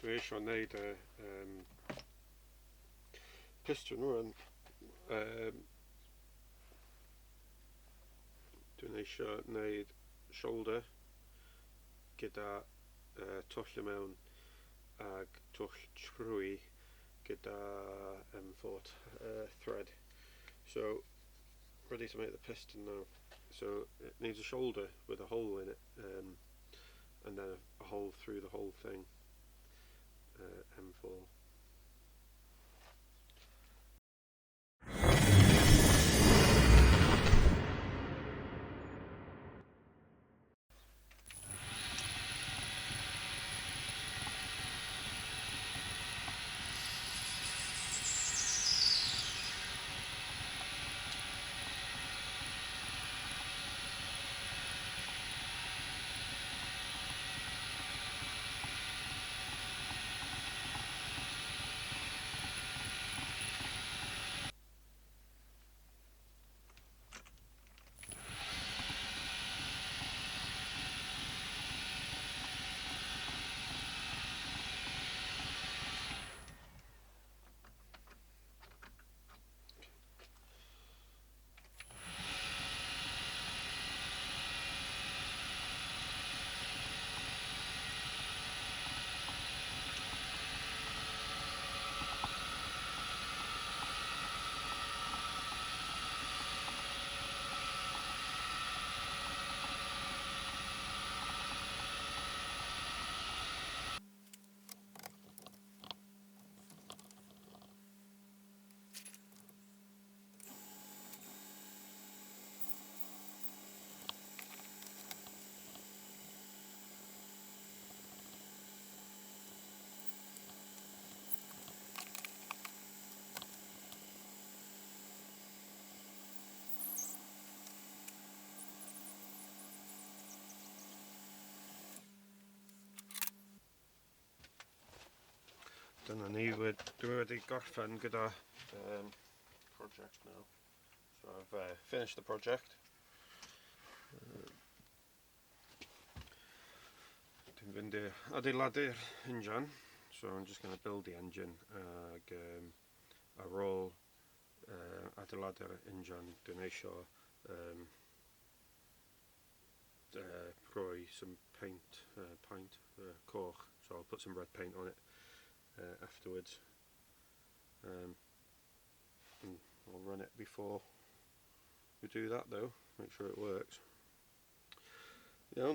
dwi eisiau wneud y piston rwan. Dwi'n eisiau wneud shoulder gyda twll y mewn ag twll trwy gyda M4 thread. So ready to make the piston now. So it needs a shoulder with a hole in it, and then a hole through the whole thing. M4. Dyna ni, dwi wedi gorffen gyda project now. So I've finished the project. Dwi'n fynd i adeiladu'r injan, so I'm just going to build the engine ag ar ôl adeiladu'r injan dwi'n eisiau rhoi some paint, coch, so I'll put some red paint on it afterwards, and I'll run it before we do that though, make sure it works. Yeah.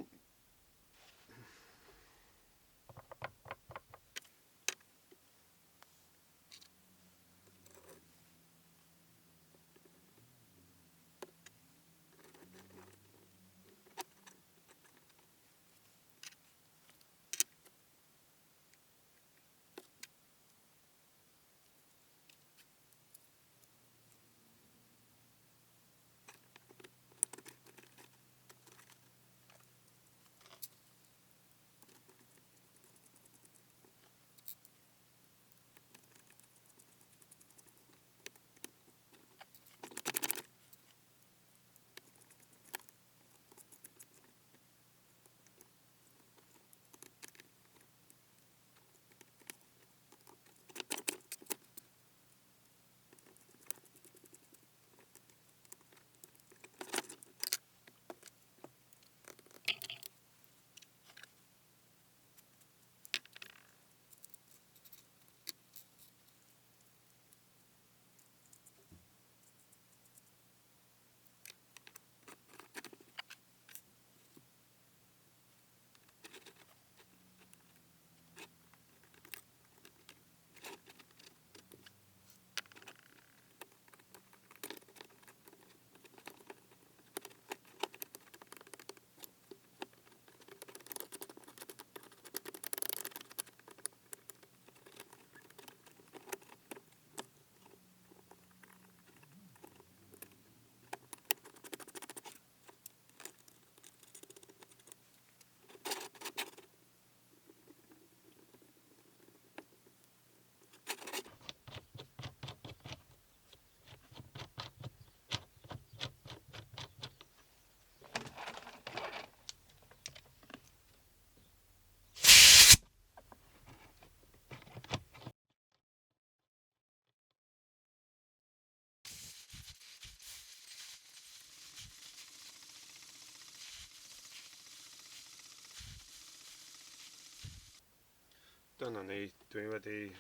dyna ni, dwi wedi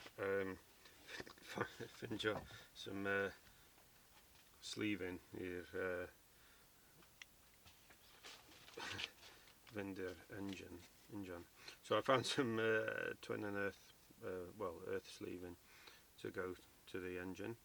ffindio some sleeving i'r fynd i'r engine. So I found some twin and earth, earth sleeving to go to the engine.